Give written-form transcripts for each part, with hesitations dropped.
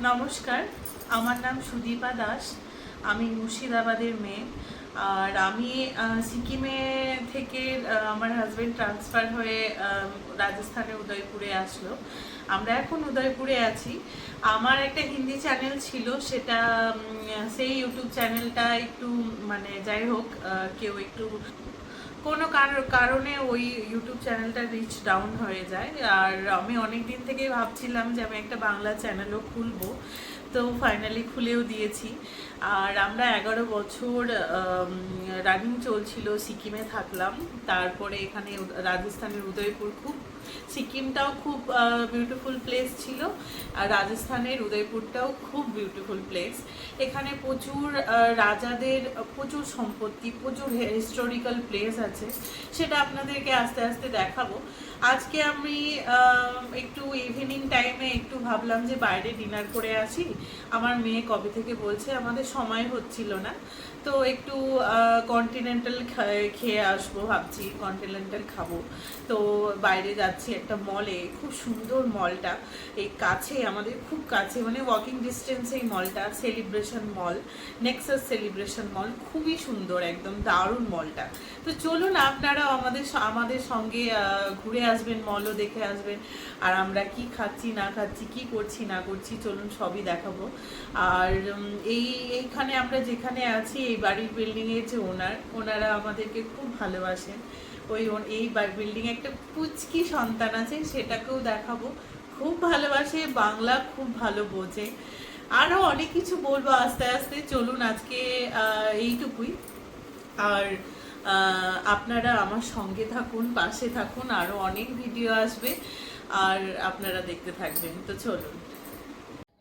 নমস্কার, আমার নাম সুদীপা দাস। আমি মুর্শিদাবাদের মেয়ে। আর আমি সিকিমে থেকে আমার হাজব্যান্ড ট্রান্সফার হয়ে রাজস্থানে উদয়পুরে আসলো। আমরা এখন উদয়পুরে আছি। আমার একটা হিন্দি চ্যানেল ছিল, সেটা সেই ইউটিউব চ্যানেলটা একটু মানে যাই হোক, কেউ একটু কোনো কারণে ওই ইউটিউব চ্যানেলটা রিচ ডাউন হয়ে যায়। আর আমি অনেক দিন থেকেই ভাবছিলাম যে আমি একটা বাংলা চ্যানেলও খুলবো, তো ফাইনালি খুলেও দিয়েছি। আর আমরা 11 বছর রানিং চলছিল, সিকিমে থাকলাম। তারপরে এখানে রাজস্থানের উদয়পুর, খুব সিকিমটাও খুব বিউটিফুল প্লেস ছিল, আর রাজস্থানের উদয়পুরটাও খুব বিউটিফুল প্লেস। এখানে প্রচুর রাজাদের প্রচুর সম্পত্তি, প্রচুর হিস্টোরিক্যাল প্লেস আছে, সেটা আপনাদেরকে আস্তে আস্তে দেখাবো। আজকে আমি একটু ইভিনিং টাইমে একটু ভাবলাম যে বাইরে ডিনার করে আসি। আমার মেয়ে কবে থেকে বলছে, আমাদের সময় হচ্ছিল না, তো একটু কন্টিনেন্টাল খেয়ে আসবো ভাবছি, কন্টিনেন্টাল খাবো। তো বাইরে যাচ্ছি একটা মলে, খুব সুন্দর মলটা, এই কাছে আমাদের, খুব কাছে, মানে ওয়াকিং ডিস্টেন্স এই মলটা, সেলিব্রেশন মল, নেক্সাস সেলিব্রেশন মল, খুবই সুন্দর, একদম দারুণ মলটা। তো চলুন আপনারা আমাদের সঙ্গে ঘুরে আসবেন, মলও দেখে আসবেন, আর আমরা কি খাচ্ছি না খাচ্ছি, কি করছি না করছি, চলুন সবই দেখাবো। আর এইখানে আমরা যেখানে আছি, এই বাড়ির বিল্ডিংয়ের যে ওনারা আমাদেরকে খুব ভালোবাসেন। এই বিল্ডিং একটা পুচকি সন্তান আছে, সেটাকেও দেখাবো, খুব ভালোবাসে, বাংলা খুব ভালো বোঝে। আরও অনেক কিছু বলবো আস্তে আস্তে, চলুন আজকে এইটুকুই। আর আপনারা আমার সঙ্গে থাকুন, পাশে থাকুন, আরও অনেক ভিডিও আসবে, আর আপনারা দেখতে থাকবেন। তো চলুন।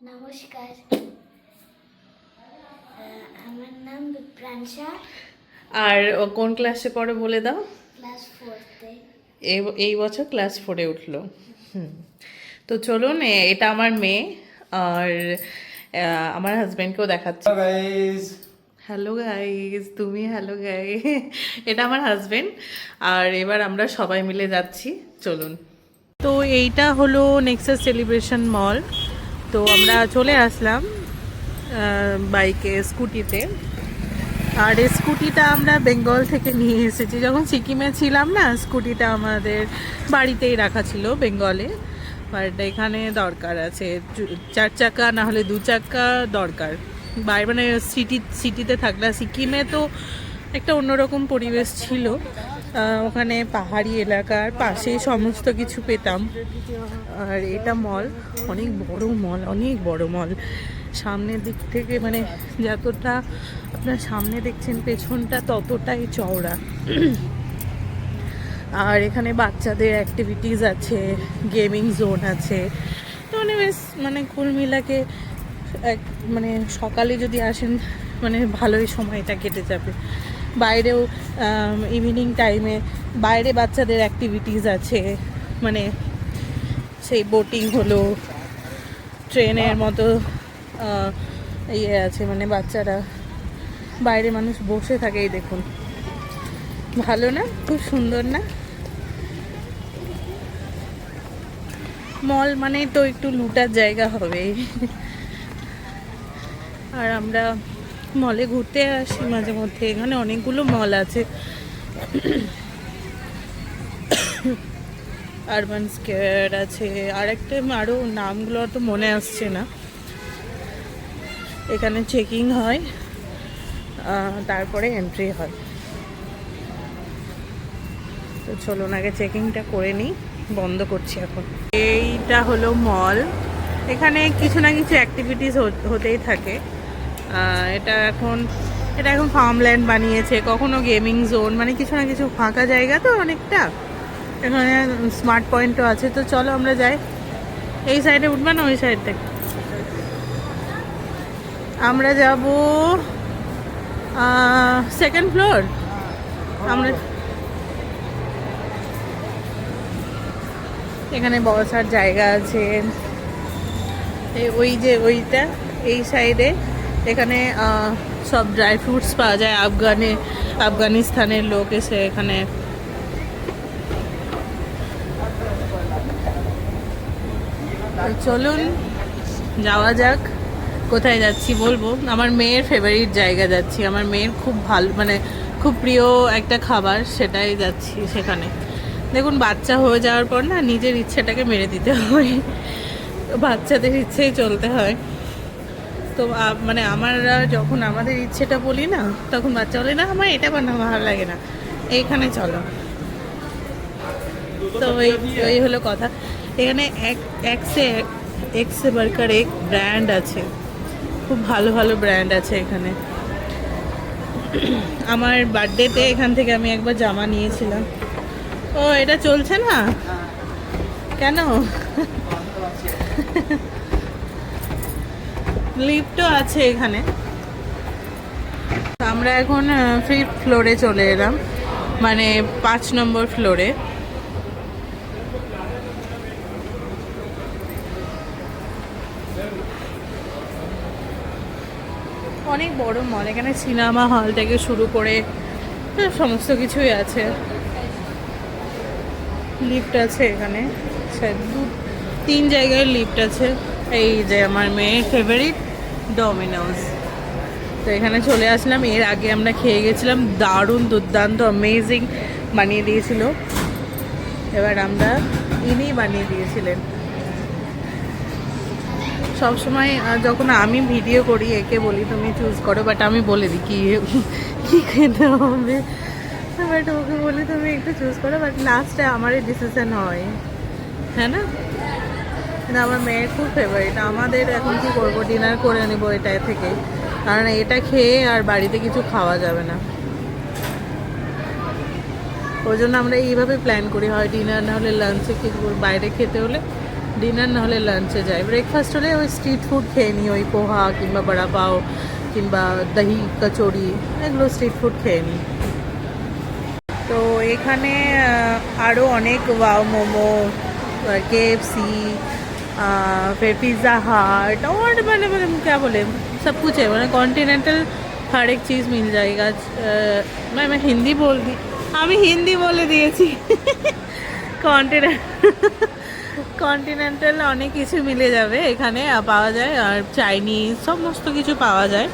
নমস্কার, আমার নাম প্রাংশা। আর ও কোন ক্লাসে পড়ে বলে দাও? ক্লাস 4-তে। এই বছর ক্লাস 4-এ উঠলো। তো চলুন, এটা আমার মেয়ে, আর আমার হাজব্যান্ডকেও দেখাচ্ছি। হ্যালো গাইজ, তুমি হ্যালো গাই, এটা আমার হাজব্যান্ড। আর এবার আমরা সবাই মিলে যাচ্ছি, চলুন। তো এইটা হলো নেক্সাস সেলিব্রেশন মল। তো আমরা চলে আসলাম বাইকে, স্কুটিতে। আর স্কুটিটা আমরা বেঙ্গল থেকে নিয়ে এসেছি, যখন সিকিমে ছিলাম না, স্কুটিটা আমাদের বাড়িতেই রাখা ছিল বেঙ্গলে। বাট এখানে দরকার আছে 4 চাকা, না হলে 2 চাকা দরকার। মানে সিটিতে থাকলে, সিকিমে তো একটা অন্যরকম পরিবেশ ছিল, ওখানে পাহাড়ি এলাকার পাশে সমস্ত কিছু পেতাম। আর এটা মল, অনেক বড় মল, অনেক বড় মল। সামনের দিক থেকে মানে যতটা আপনার সামনে দেখছেন, পেছনটা ততটাই চওড়া। আর এখানে বাচ্চাদের অ্যাক্টিভিটিস আছে, গেমিং জোন আছে। তো মানে বেশ, মানে কুল মিলাকে মানে সকালে যদি আসেন, মানে ভালোই সময়টা কেটে যাবে। বাইরেও ইভিনিং টাইমে বাইরে বাচ্চাদের অ্যাক্টিভিটিস আছে, মানে সেই বোটিং হলো, ট্রেনের মতো ইয়ে আছে, মানে বাচ্চারা বাইরে, মানুষ বসে থাকে। এই দেখুন, ভালো না? খুব সুন্দর না? মল মানে তো একটু লুটার জায়গা হবে। আর আমরা মলে ঘুরতে আসি মাঝে মধ্যে, এখানে অনেকগুলো মল আছে। আরবান স্কয়ার আছে, আর একটা আরও নামগুলো তো মনে আসছে না। এখানে চেকিং হয়, তারপরে এন্ট্রি হয়। তো চলুন আগে চেকিংটা করে নিই, বন্ধ করছি এখন। এইটা হলো মল, এখানে কিছু না কিছু অ্যাক্টিভিটিস হতেই থাকে। এটা এখন ফার্মল্যান্ড বানিয়েছে, কখনো গেমিং জোন, মানে কিছু না কিছু ফাঁকা জায়গা তো অনেকটা। এখানে স্মার্ট পয়েন্টও আছে। তো চলো আমরা যাই। এই সাইডে উঠবে না ওই সাইড থেকে? আমরা যাব 2nd ফ্লোর। আমরা এখানে বসার জায়গা আছে, ওই যে ওইটা, এই সাইডে। এখানে সব ড্রাই ফ্রুটস পাওয়া যায়। আফগানিস্তানের লোক এসে এখানে চলুন যাওয়া যাক। কোথায় যাচ্ছি বলবো? আমার মেয়ের ফেভারিট জায়গা যাচ্ছি, আমার মেয়ের খুব ভালো মানে খুব প্রিয় একটা খাবার, সেটাই যাচ্ছি সেখানে। দেখুন, বাচ্চা হয়ে যাওয়ার পর না নিজের ইচ্ছেটাকে মেরে দিতে হয়, বাচ্চাদের ইচ্ছেই চলতে হয়। তো মানে আমরা যখন আমাদের ইচ্ছেটা বলি না, তখন বাচ্চা বলে না আমার এটা বানানো ভালো লাগে না, এইখানে চলো। তো এই হলো কথা। এখানে এক সে বারকার এক ব্র্যান্ড আছে, খুব ভালো ভালো ব্র্যান্ড আছে এখানে। আমার বার্থডেতে এখান থেকে আমি একবার জামা নিয়েছিলাম। ও, এটা চলছে না কেন? লিফটও আছে এখানে। আমরা এখন 5th ফ্লোরে চলে এলাম, মানে 5 নম্বর ফ্লোরে। অনেক বড় মল, এখানে সিনেমা হল থেকে শুরু করে সমস্ত কিছুই আছে। লিফট আছে এখানে, 3 জায়গায় লিফট আছে। এই যে আমার মেয়ের ফেভারিট ডমিনোজ, তো এখানে চলে আসলাম। এর আগে আমরা খেয়ে গেছিলাম, দারুণ দুর্দান্ত অ্যামেজিং বানিয়ে দিয়েছিল। এবার আমরা ইনি বানিয়ে দিয়েছিলেন। সবসময় যখন আমি ভিডিও করি একে বলি তুমি চুজ করো, বাট আমি বলে দিই কী খেতে হবে, বাট ওকে বলি তুমি একটু চুজ করো, বাট লাস্টে আমারই ডিসিশন হয়, হ্যাঁ না? কিন্তু আমার মেয়ের খুব ফেভারিট। আমাদের এখন কি করবো, ডিনার করে নেবো এটা থেকে, কারণ এটা খেয়ে আর বাড়িতে কিছু খাওয়া যাবে না। ওই জন্য আমরা এইভাবে প্ল্যান করি, হয় ডিনার না হলে লাঞ্চে কিছু বাইরে খেতে হলে ডিনার না হলে লাঞ্চে যাই, ব্রেকফাস্ট হলে ওই স্ট্রিট ফুড খেয়ে নিই, ওই পোহা কিংবা বড়া পাও কিংবা দহি কচুরি, এগুলো স্ট্রিট ফুড খেয়ে নিই। তো এখানে আরও অনেক ওয়াও মোমো, KFC, फिर पिज़्ज़ा हट और मतलब क्या बोले सब कुछ है, मतलब कॉन्टिनेंटल हर एक चीज़ मिल जाएगा। मैं हिंदी बोल दी, আমি হিন্দি বলে দিয়েছি। কন্টিনেন্টাল অনেক কিছু মিলে যাবে এখানে পাওয়া যায়, আর চাইনিজ সমস্ত কিছু পাওয়া যায়।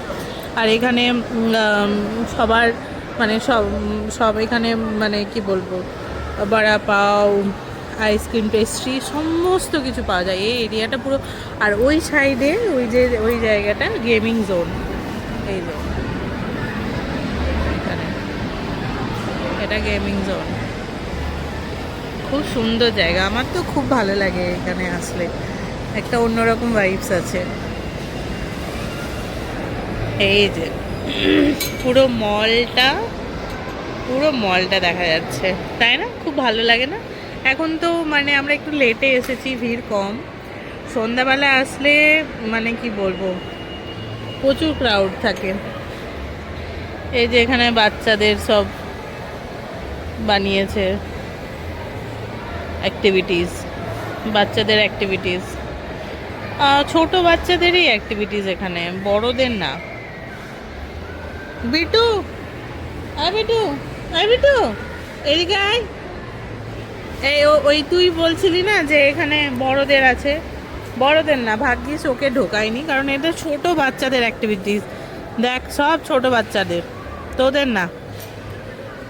আর এখানে সবার মানে সব এখানে মানে কি বলবো, বড়া পাও, আইসক্রিম, পেস্ট্রি সমস্ত কিছু পাওয়া যায় এই এরিয়াটা পুরো। আর ওই সাইডে ওই জায়গাটা গেমিং জোন, এই যে এটা গেমিং জোন, খুব সুন্দর জায়গা। আমার তো খুব ভালো লাগে এখানে আসলে, একটা অন্যরকম ভাইবস আছে। এই যে পুরো মলটা দেখা যাচ্ছে, তাই না? খুব ভালো লাগে না? এখন তো মানে আমরা একটু লেটে এসেছি, ভিড় কম। সন্ধ্যাবেলা আসলে মানে কি বলবো, প্রচুর ক্রাউড থাকে। এই যে এখানে বাচ্চাদের সব বানিয়েছে অ্যাক্টিভিটিস, বাচ্চাদের অ্যাক্টিভিটিস, ছোট বাচ্চাদেরই অ্যাক্টিভিটিস এখানে, বড়দের না। বিটু, বিটু এদিকে আয়। ওই তুই বলছিলি না যে এখানে বড়দের আছে, বড়দের না, ভাগ্যিস ওকে ঢোকায়নি, কারণ এটা ছোট বাচ্চাদের অ্যাক্টিভিটিস। দেখ, সব ছোট বাচ্চাদের, তোদের না।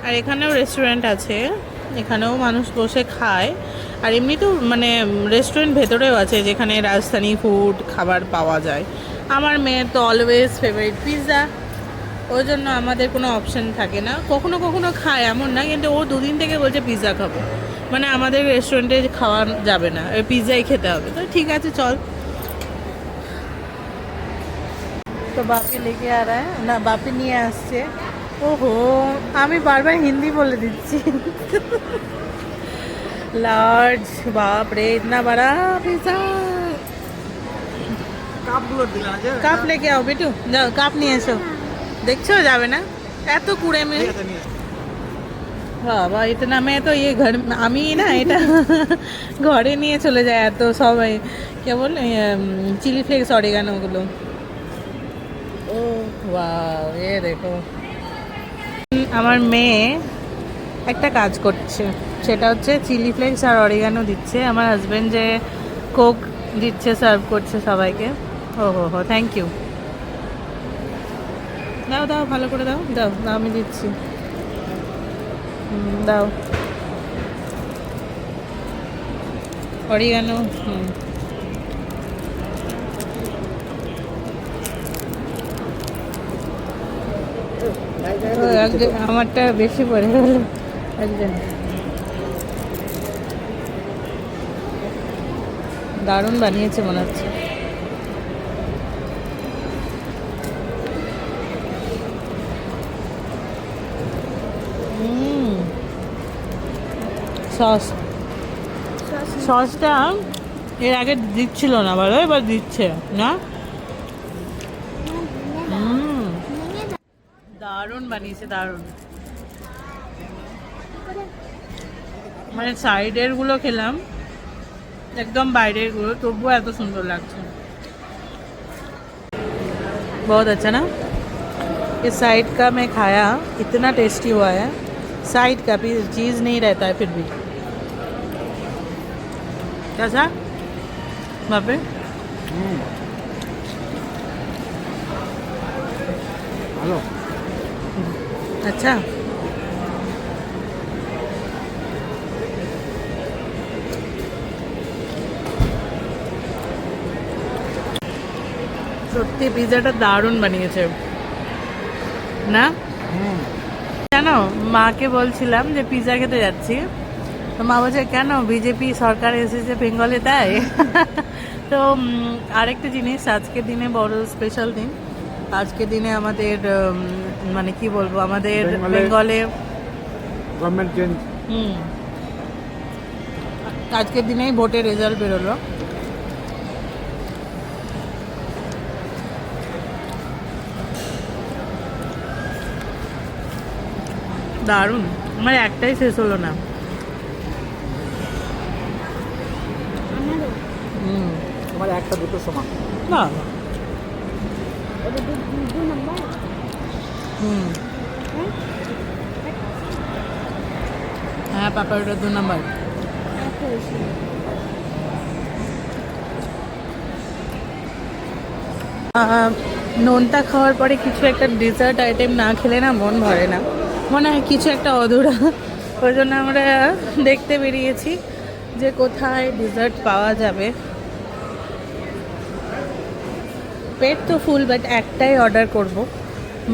আর এখানেও রেস্টুরেন্ট আছে, এখানেও মানুষ বসে খায়। আর এমনি তো মানে রেস্টুরেন্ট ভেতরেও আছে যেখানে রাজস্থানি ফুড খাবার পাওয়া যায়। আমার মেয়ের তো অলওয়েজ ফেভারিট পিৎজা, ওই জন্য আমাদের কোনো অপশান থাকে না। কখনো কখনো খায় এমন না, কিন্তু ও 2 দিন থেকে বলছে পিৎজা খাবো, মানে আমাদের রেস্টুরেন্টে খাওয়া যাবে না, ওই পিৎজাই খেতে হবে। তো ঠিক আছে চল। তো বাপি লেগে আর না, বাপি নিয়ে আসছে। ওহো, আমি বারবার হিন্দি বলে দিচ্ছি। লার্জ, বাপ রে, ইতনা বড়া পিৎজা। কাপ লেকে आओ বেটু, যাও কাপ নিয়ে এসো। দেখছো যাবে না এত কুড়ে মে। বাবা, ইতনা মে তো ये घर আমি না এটা ঘরে নিয়ে চলে যায় এত সবাই, কে বলে চিলি ফ্লেক্স অরিগানো গুলো। ও ওয়াও, এ দেখো। আমার মেয়ে একটা কাজ করছে, সেটা হচ্ছে চিলি ফ্লেক্স আর অরিগানো দিচ্ছে। আমার হাজব্যান্ড যে কোক দিচ্ছে, সার্ভ করছে সবাইকে। ও হো হো, থ্যাংক ইউ। দাও দাও, ভালো করে দাও, দাও দাও, আমি দিচ্ছি। দাও অরিগানো। আমারটা বেশি পড়ে গেল একজন। দারুণ বানিয়েছে মনে হচ্ছে। সস, সসটা এর আগে দিচ্ছিল না, বলো এবার দিচ্ছে না। দারুণ বানিয়েছে, দারুণ। মানে সাইডের গুলো খেলাম, एकदम বাইরের গুলো, তবুও এত সুন্দর লাগছে। बहुत अच्छा ना। इस साइड का मैं खाया, इतना टेस्टी हुआ है। साइड का भी चीज़ नहीं रहता है फिर भी। कैसा वहाँ पे? हेलो। अच्छा, সত্যি পিজাটা দারুণ বানিয়েছে না? জানো, মাকে বলছিলাম যে পিজা খেতে যাচ্ছি, তো মা বলছে কেন, বিজেপি সরকার এসেছে বেঙ্গলে তাই। তো আরেকটা জিনিস, আজকের দিনে বড় স্পেশাল দিন। আজকের দিনে আমাদের মানে কি বলবো, আমাদের বেঙ্গলে গভর্নমেন্ট চেঞ্জ। আজকের দিনেই ভোটের রেজাল্ট বেরোলো। দারুণ, আমার একটাই শেষ হলো না। আমার একটা দুটো সমান না। दो नंबर হ্যাঁ পাপা, ওটা 2 নম্বর। নোনতা খাওয়ার পরে কিছু একটা ডেজার্ট আইটেম না খেলে না মন ভরে না, মনে হয় কিছু একটা অধুরা। ওই জন্য আমরা দেখতে বেরিয়েছি যে কোথায় ডেজার্ট পাওয়া যাবে। পেট তো ফুল, বাট একটাই অর্ডার করব,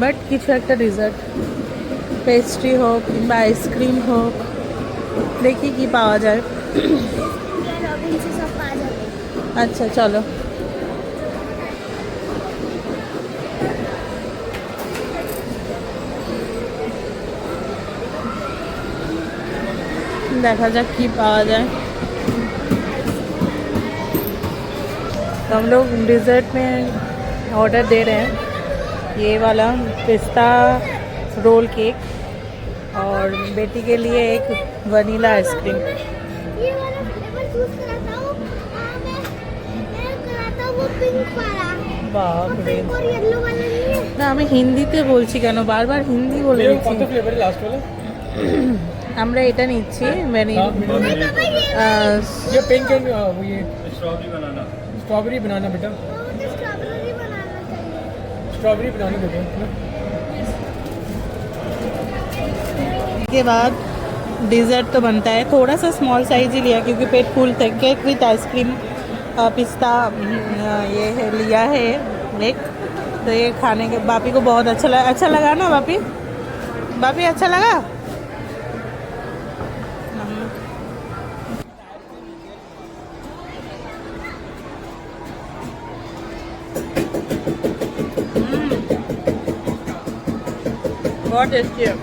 বাট কিছু একটা ডেজার্ট, পেস্ট্রি হোক কিংবা আইসক্রিম হোক, দেখি কি পাওয়া যায়। रॉबिन से सब पा जाते। আচ্ছা চলো। দেখা যাক কি पावा जाए। तो हम लोग डिज़र्ट में ऑर्डर दे रहे हैं ये वाला पिस्ता रोल केक, और बेटी के लिए एक वनीला आइसक्रीम। ये वाला फ्लेवर चूज कराता हूँ। मैं कराता हूँ वो पिंक वाला। बाप रे, पिंक और येलो वाला नहीं है। না আমি হিন্দিতে বলছি কেন, বারবার হিন্দি বলে দিচ্ছি। কত ফ্লেভার লাস্ট वाला? আমরা এটা নিচ্ছি ভ্যানিলা। ये पिंक एंड वो ये स्ट्रॉबेरी बनाना बेटा, मुझे स्ट्रॉबेरी बनाना चाहिए। स्ट्रॉबेरी बनाना बेटा। के बाद डिज़र्ट तो बनता है, थोड़ा सा स्मॉल साइज ही लिया क्योंकि पेट फुल था। केक विथ आइसक्रीम, पिस्ता ये है लिया है एक। तो ये खाने के बापी को बहुत अच्छा लगा ना बापी? बापी अच्छा लगा? बहुत टेस्टी है।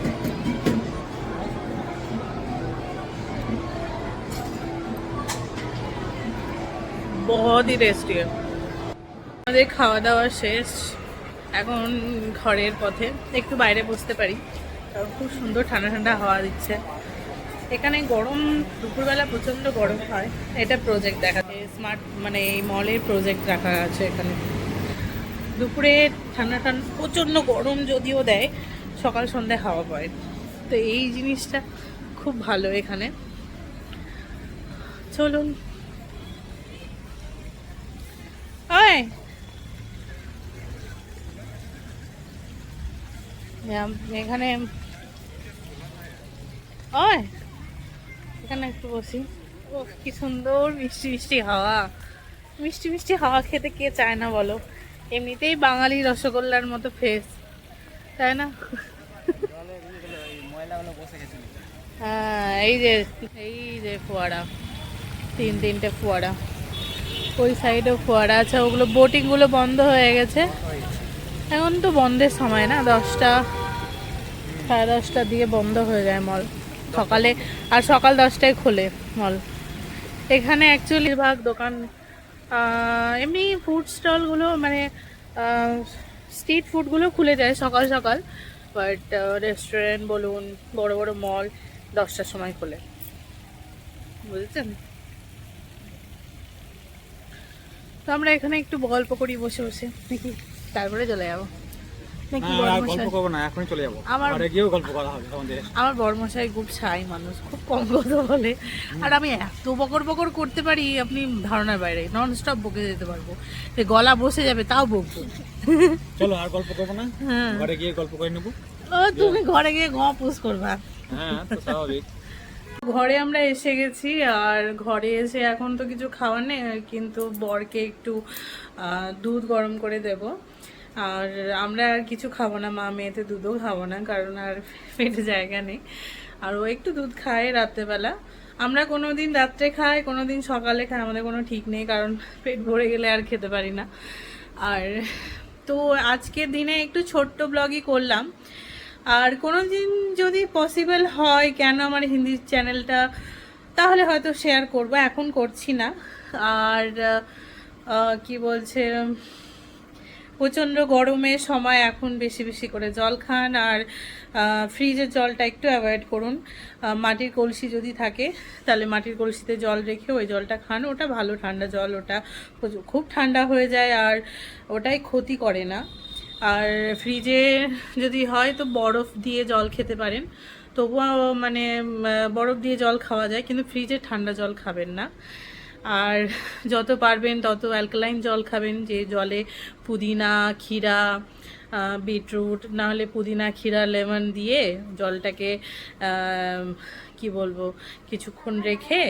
बहुत ही टेस्टी है। আমাদের খাওয়া দাওয়া শেষ, এখন ঘরের পথে। একটু বাইরে বসতে পারি, খুব সুন্দর ঠান্ডা ঠান্ডা হাওয়া দিচ্ছে। এখানে গরম, দুপুরবেলা প্রচণ্ড গরম হয়। এটা প্রজেক্ট দেখাচ্ছে, স্মার্ট মানে এই মলের প্রজেক্ট রাখা আছে এখানে। দুপুরে ঠান্ডা ঠান্ডা প্রচণ্ড গরম যদিও দেয়, সকাল সন্ধ্যায় হাওয়া পায়। তো এই জিনিসটা খুব ভালো এখানে। চলুন। ওই এখানে ওই এখানে একটু বসি। ও কি সুন্দর মিষ্টি মিষ্টি হাওয়া, মিষ্টি মিষ্টি হাওয়া খেতে কে চায় না বলো? এমনিতেই বাঙালি রসগোল্লার মতো ফেস, তাই না? হ্যাঁ, এই যে ফোয়ারা, তিনটে ফোয়ারা, ওই সাইডেও ফোয়ারা আছে। ওগুলো বোটিং গুলো বন্ধ হয়ে গেছে এখন, তো বন্ধের সময় না, 10টা 10:30 দিয়ে বন্ধ হয়ে যায় মল সকালে, আর সকাল 10টায় খোলে মল। এখানে অ্যাকচুয়ালি ভাগ দোকান এমনি ফুড স্টলগুলো মানে স্ট্রিট ফুডগুলো খুলে যায় সকাল সকাল, বাট রেস্টুরেন্ট বলুন, বড় বড় মল 10টার সময় খোলে, বুঝেছেন? তো আমরা এখানে একটু গল্প করি বসে বসে নাকি, তারপরে চলে যাবো নাকি? গল্প করবো না, এখনই চলে যাবো। গিয়েও গল্প করা হবে আমাদের। আমার বড়মশাই খুব শাই মানুষ, খুব কম কথা বলে, আর আমি এত বকর বকর করতে পারি আপনি ধারণার বাইরে, নন স্টপ বকে যেতে পারবো, গলা বসে যাবে তাও বকবো। চলো আর গল্প করবো না, ঘরে গিয়ে গল্প করে নেবো। ও তুমি ঘরে গিয়ে পুষ করবা? হ্যাঁ, তো স্বাভাবিক। ঘরে আমরা এসে গেছি, আর ঘরে এসে এখন তো কিছু খাওয়ার নেই, কিন্তু বরকে একটু দুধ গরম করে দেব। আর আমরা আর কিছু খাবো না, মা মেয়েতে দুধও খাবো না, কারণ আর পেটে জায়গা নেই। আর ও একটু দুধ খায় রাত্রেবেলা, আমরা কোনো দিন রাত্রে খাই, কোনো দিন সকালে খাই, আমাদের কোনো ঠিক নেই, কারণ পেট ভরে গেলে আর খেতে পারি না। আর তো আজকের দিনে একটু ছোট্ট ব্লগই করলাম, আর কোনো দিন যদি পসিবল হয় কেন আমার হিন্দি চ্যানেলটা, তাহলে হয়তো শেয়ার করব, এখন করছি না। আর কি বলছে, প্রচণ্ড গরমের সময় এখন বেশি বেশি করে জল খান, আর ফ্রিজের জলটা একটু অ্যাভয়েড করুন। মাটির কলসি যদি থাকে তাহলে মাটির কলসিতে জল রেখে ওই জলটা খান, ওটা ভালো ঠান্ডা জল, ওটা খুব ঠান্ডা হয়ে যায় আর ওটাই ক্ষতি করে না। আর ফ্রিজে যদি হয় তো বরফ দিয়ে জল খেতে পারেন, তবুও মানে বরফ দিয়ে জল খাওয়া যায়, কিন্তু ফ্রিজে ঠান্ডা জল খাবেন না। আর যত পারবেন তত অ্যালকালাইন জল খাবেন, যে জলে পুদিনা, ক্ষীরা, বিটরুট, নাহলে পুদিনা, ক্ষীরা, লেমন দিয়ে জলটাকে কি বলবো কিছুক্ষণ রেখে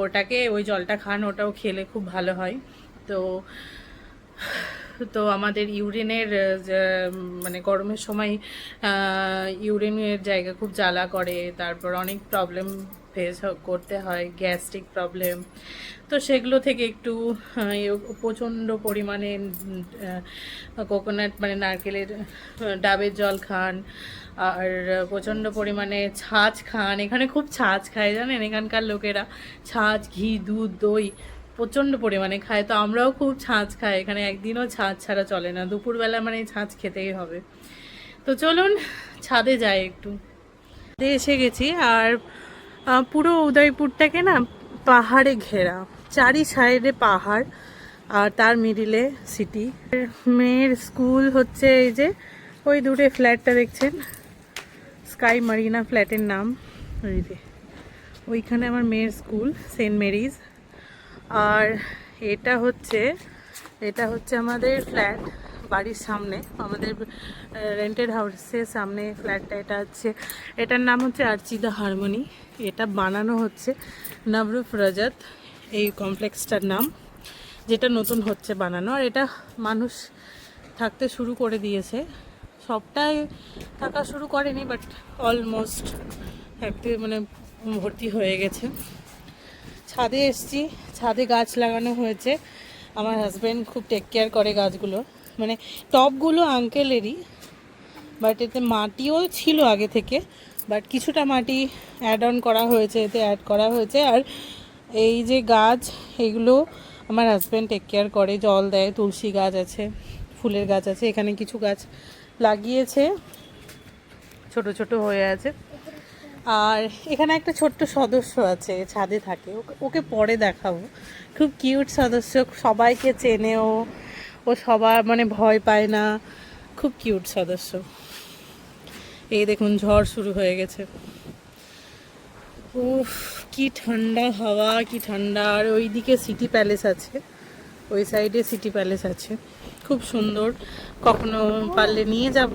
ওটাকে ওই জলটা খান, ওটাও খেলে খুব ভালো হয়। তো আমাদের ইউরিনের মানে গরমের সময় ইউরিনের জায়গা খুব জ্বালা করে, তারপর অনেক প্রবলেম ফেস করতে হয়, গ্যাস্ট্রিক প্রবলেম, তো সেগুলো থেকে একটু প্রচণ্ড পরিমাণে কোকোনাট মানে নারকেলের ডাবের জল খান, আর প্রচণ্ড পরিমাণে ছাঁচ খান। এখানে খুব ছাঁচ খায় জানেন, এখানকার লোকেরা ছাঁচ, ঘি, দুধ, দই প্রচণ্ড পরিমাণে খায়, তো আমরাও খুব ছাঁচ খাই এখানে, একদিনও ছাঁচ ছাড়া চলে না, দুপুরবেলা মানে ছাঁচ খেতেই হবে। তো চলুন ছাদে যাই একটু। ছাদে এসে গেছি, আর পুরো উদয়পুরটাকে না পাহাড়ে ঘেরা, চারি সাইডে পাহাড়, আর তার মিডিলে সিটি। মেয়ের স্কুল হচ্ছে এই যে ওই দূরে ফ্ল্যাটটা দেখছেন, স্কাই মারিনা ফ্ল্যাটের নাম, ওই যে ওইখানে আমার মেয়ের স্কুল, সেন্ট মেরিজ। আর এটা হচ্ছে আমাদের ফ্ল্যাট, বাড়ির সামনে, আমাদের রেন্টেড হাউসের সামনে ফ্ল্যাটটা। এটা হচ্ছে, এটার নাম হচ্ছে আর্চি দ্য হারমোনি। এটা বানানো হচ্ছে নবরূপ রজত, এই কমপ্লেক্সটার নাম, যেটা নতুন হচ্ছে বানানো। আর এটা মানুষ থাকতে শুরু করে দিয়েছে, সবটাই থাকা শুরু করেনি, বাট অলমোস্ট থাকতে মানে ভর্তি হয়ে গেছে। ছাদে এসছি, ছাদে গাছ লাগানো হয়েছে, আমার হাজব্যান্ড খুব টেক কেয়ার করে গাছগুলো, মানে টবগুলো আঙ্কেলেরই, বাট এতে মাটিও ছিল আগে থেকে, বাট কিছুটা মাটি অ্যাড অন করা হয়েছে, এতে অ্যাড করা হয়েছে। আর এই যে গাছ, এগুলো আমার হাজব্যান্ড টেক কেয়ার করে, জল দেয়, তুলসী গাছ আছে, ফুলের গাছ আছে, এখানে কিছু গাছ লাগিয়েছে, ছোট ছোট হয়ে আছে। আর এখানে একটা ছোট্ট সদস্য আছে, ছাদে থাকে, ওকে পরে দেখাবো, খুব কিউট সদস্য, সবাইকে চেনে ও সবার মানে ভয় পায় না, খুব কিউট সদস্য। এই দেখুন ঝড় শুরু হয়ে গেছে, উফ কি ঠান্ডা হাওয়া, কি ঠান্ডা। আর ওইদিকে সিটি প্যালেস আছে, ওই সাইডে সিটি প্যালেস আছে, খুব সুন্দর, কখনো পারলে নিয়ে যাব।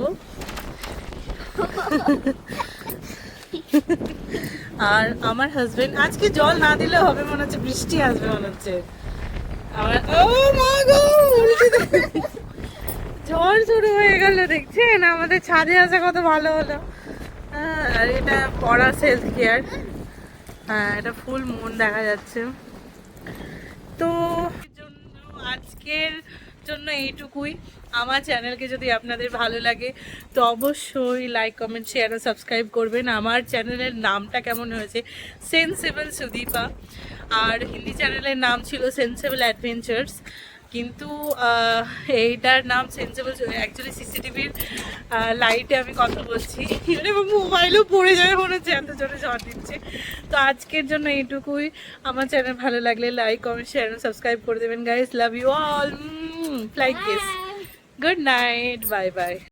আর আমার হাজবেন্ড আজকে জল না দিলে হবে মনে হচ্ছে, বৃষ্টি আসবে মনে হচ্ছে। ও মা গো, ঝড় শুরু হয়ে গেল দেখছেন, আমাদের ছাদে আসা কত ভালো হলো। আর এটা পড়া সেলফ কেয়ার, হ্যাঁ এটা ফুল মুন দেখা যাচ্ছে। তো আজকের জন্য এইটুকুই। আমার চ্যানেলকে যদি আপনাদের ভালো লাগে তো অবশ্যই লাইক কমেন্ট শেয়ার ও সাবস্ক্রাইব করবেন। আমার চ্যানেলের নামটা কেমন হয়েছে, সেন্সেবল সুদীপা, আর হিন্দি চ্যানেলের নাম ছিল সেন্সেবল অ্যাডভেঞ্চার্স, কিন্তু এইটার নাম সেন্সেবল। অ্যাকচুয়ালি সিসিটিভির লাইটে আমি কথা বলছি, এবং মোবাইলও পড়ে যাবে মনে হচ্ছে, এত জোরে ঝড় দিচ্ছে। তো আজকের জন্য এইটুকুই। আমার চ্যানেল ভালো লাগলে লাইক কমেন্ট শেয়ার সাবস্ক্রাইব করে দেবেন guys. Love you all, fly kiss, good night, bye by.